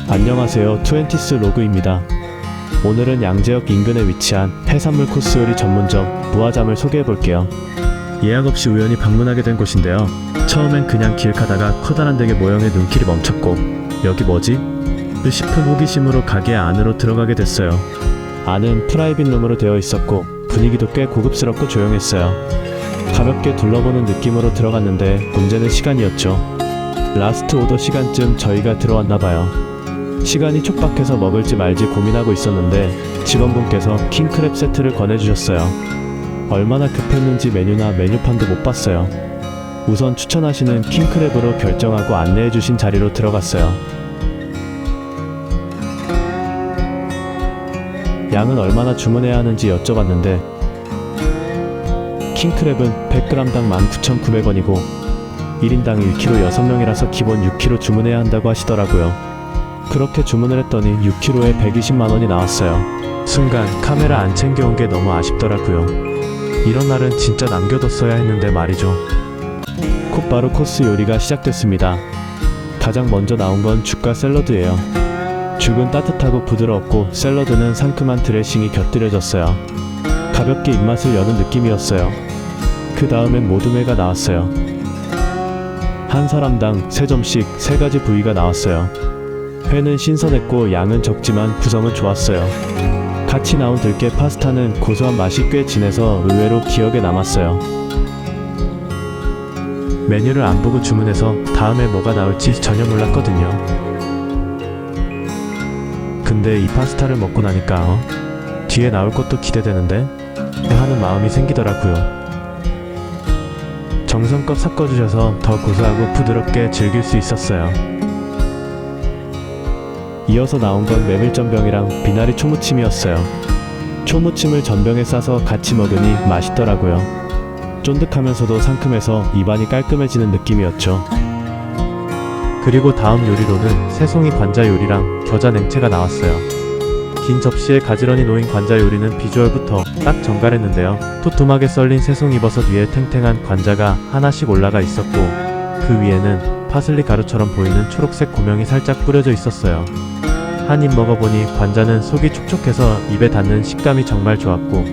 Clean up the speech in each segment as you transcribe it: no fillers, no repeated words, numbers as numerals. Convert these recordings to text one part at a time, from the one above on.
안녕하세요, 트웬티스 로그입니다. 오늘은 양재역 인근에 위치한 해산물 코스 요리 전문점 무아잠을 소개해볼게요. 예약 없이 우연히 방문하게 된 곳인데요. 처음엔 그냥 길 가다가 커다란 대게 모형에 눈길이 멈췄고 여기 뭐지? 싶은 호기심으로 가게 안으로 들어가게 됐어요. 안은 프라이빗 룸으로 되어 있었고 분위기도 꽤 고급스럽고 조용했어요. 가볍게 둘러보는 느낌으로 들어갔는데 문제는 시간이었죠. 라스트 오더 시간쯤 저희가 들어왔나봐요. 시간이 촉박해서 먹을지 말지 고민하고 있었는데 직원분께서 킹크랩 세트를 권해주셨어요. 얼마나 급했는지 메뉴나 메뉴판도 못 봤어요. 우선 추천하시는 킹크랩으로 결정하고 안내해주신 자리로 들어갔어요. 양은 얼마나 주문해야 하는지 여쭤봤는데 킹크랩은 100g당 19,900원이고 1인당 1kg 6명이라서 기본 6kg 주문해야 한다고 하시더라고요. 그렇게 주문을 했더니 6kg에 120만원이 나왔어요. 순간 카메라 안 챙겨온 게 너무 아쉽더라고요. 이런 날은 진짜 남겨뒀어야 했는데 말이죠. 곧바로 코스 요리가 시작됐습니다. 가장 먼저 나온 건 죽과 샐러드예요. 죽은 따뜻하고 부드러웠고 샐러드는 상큼한 드레싱이 곁들여졌어요. 가볍게 입맛을 여는 느낌이었어요. 그 다음엔 모둠회가 나왔어요. 한 사람당 3점씩 3가지 부위가 나왔어요. 회는 신선했고 양은 적지만 구성은 좋았어요. 같이 나온 들깨 파스타는 고소한 맛이 꽤 진해서 의외로 기억에 남았어요. 메뉴를 안 보고 주문해서 다음에 뭐가 나올지 전혀 몰랐거든요. 근데 이 파스타를 먹고 나니까 뒤에 나올 것도 기대되는데 하는 마음이 생기더라고요. 정성껏 섞어주셔서 더 고소하고 부드럽게 즐길 수 있었어요. 이어서 나온 건 메밀전병이랑 미나리 초무침이었어요. 초무침을 전병에 싸서 같이 먹으니 맛있더라고요. 쫀득하면서도 상큼해서 입안이 깔끔해지는 느낌이었죠. 그리고 다음 요리로는 새송이 관자 요리랑 겨자 냉채가 나왔어요. 긴 접시에 가지런히 놓인 관자 요리는 비주얼부터 딱 정갈했는데요. 토톰하게 썰린 새송이버섯 위에 탱탱한 관자가 하나씩 올라가 있었고 그 위에는 파슬리 가루처럼 보이는 초록색 고명이 살짝 뿌려져 있었어요. 한 입 먹어보니 관자는 속이 촉촉해서 입에 닿는 식감이 정말 좋았고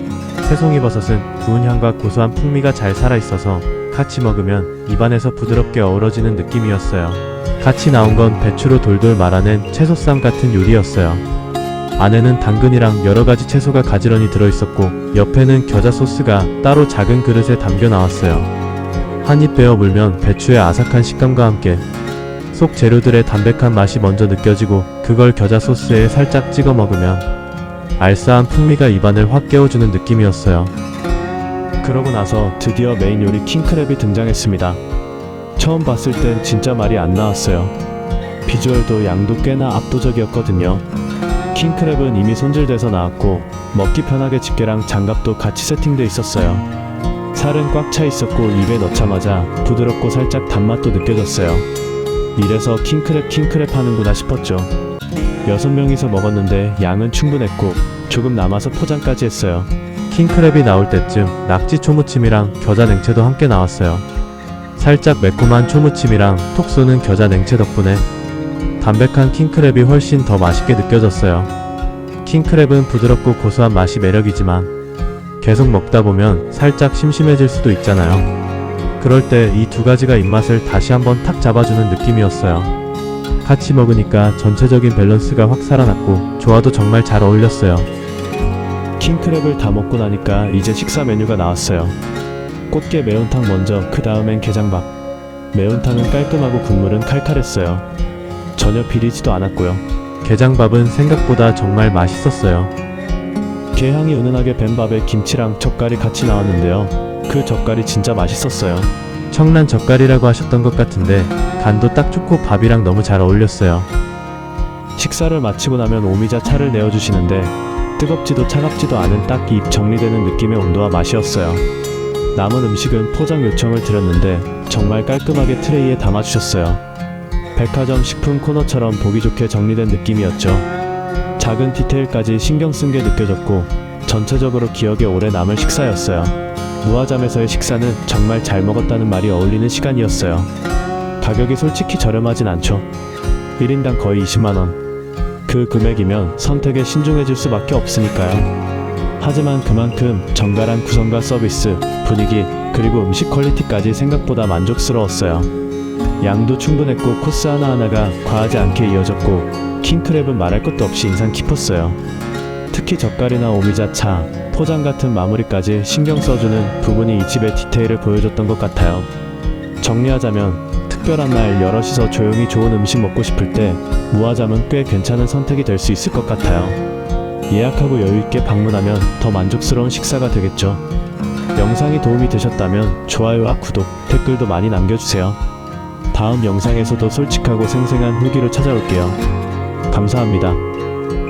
새송이버섯은 구운 향과 고소한 풍미가 잘 살아있어서 같이 먹으면 입안에서 부드럽게 어우러지는 느낌이었어요. 같이 나온 건 배추로 돌돌 말아낸 채소쌈 같은 요리였어요. 안에는 당근이랑 여러가지 채소가 가지런히 들어있었고 옆에는 겨자 소스가 따로 작은 그릇에 담겨 나왔어요. 한 입 베어 물면 배추의 아삭한 식감과 함께 속 재료들의 담백한 맛이 먼저 느껴지고 그걸 겨자 소스에 살짝 찍어 먹으면 알싸한 풍미가 입안을 확 깨워주는 느낌이었어요. 그러고 나서 드디어 메인 요리 킹크랩이 등장했습니다. 처음 봤을 땐 진짜 말이 안 나왔어요. 비주얼도 양도 꽤나 압도적이었거든요. 킹크랩은 이미 손질돼서 나왔고 먹기 편하게 집게랑 장갑도 같이 세팅돼 있었어요. 살은 꽉 차 있었고 입에 넣자마자 부드럽고 살짝 단맛도 느껴졌어요. 이래서 킹크랩 하는구나 싶었죠. 6명이서 먹었는데 양은 충분했고 조금 남아서 포장까지 했어요. 킹크랩이 나올 때쯤 낙지 초무침이랑 겨자 냉채도 함께 나왔어요. 살짝 매콤한 초무침이랑 톡 쏘는 겨자 냉채 덕분에 담백한 킹크랩이 훨씬 더 맛있게 느껴졌어요. 킹크랩은 부드럽고 고소한 맛이 매력이지만 계속 먹다 보면 살짝 심심해질 수도 있잖아요. 그럴 때 이 두 가지가 입맛을 다시 한번 탁 잡아주는 느낌이었어요. 같이 먹으니까 전체적인 밸런스가 확 살아났고 조화도 정말 잘 어울렸어요. 킹크랩을 다 먹고 나니까 이제 식사 메뉴가 나왔어요. 꽃게 매운탕 먼저, 그 다음엔 게장밥. 매운탕은 깔끔하고 국물은 칼칼했어요. 전혀 비리지도 않았고요. 게장밥은 생각보다 정말 맛있었어요. 게향이 은은하게 밴 밥에 김치랑 젓갈이 같이 나왔는데요. 그 젓갈이 진짜 맛있었어요. 청란 젓갈이라고 하셨던 것 같은데 간도 딱 좋고 밥이랑 너무 잘 어울렸어요. 식사를 마치고 나면 오미자 차를 내어주시는데 뜨겁지도 차갑지도 않은 딱 입 정리되는 느낌의 온도와 맛이었어요. 남은 음식은 포장 요청을 드렸는데 정말 깔끔하게 트레이에 담아주셨어요. 백화점 식품 코너처럼 보기 좋게 정리된 느낌이었죠. 작은 디테일까지 신경 쓴 게 느껴졌고 전체적으로 기억에 오래 남을 식사였어요. 무아잠에서의 식사는 정말 잘 먹었다는 말이 어울리는 시간이었어요. 가격이 솔직히 저렴하진 않죠. 1인당 거의 20만원. 그 금액이면 선택에 신중해질 수밖에 없으니까요. 하지만 그만큼 정갈한 구성과 서비스, 분위기, 그리고 음식 퀄리티까지 생각보다 만족스러웠어요. 양도 충분했고 코스 하나하나가 과하지 않게 이어졌고 킹크랩은 말할 것도 없이 인상 깊었어요. 특히 젓갈이나 오미자차, 포장 같은 마무리까지 신경 써주는 부분이 이 집의 디테일을 보여줬던 것 같아요. 정리하자면 특별한 날 여럿이서 조용히 좋은 음식 먹고 싶을 때 무화잠은 꽤 괜찮은 선택이 될 수 있을 것 같아요. 예약하고 여유있게 방문하면 더 만족스러운 식사가 되겠죠. 영상이 도움이 되셨다면 좋아요와 구독, 댓글도 많이 남겨주세요. 다음 영상에서도 솔직하고 생생한 후기로 찾아올게요. 감사합니다.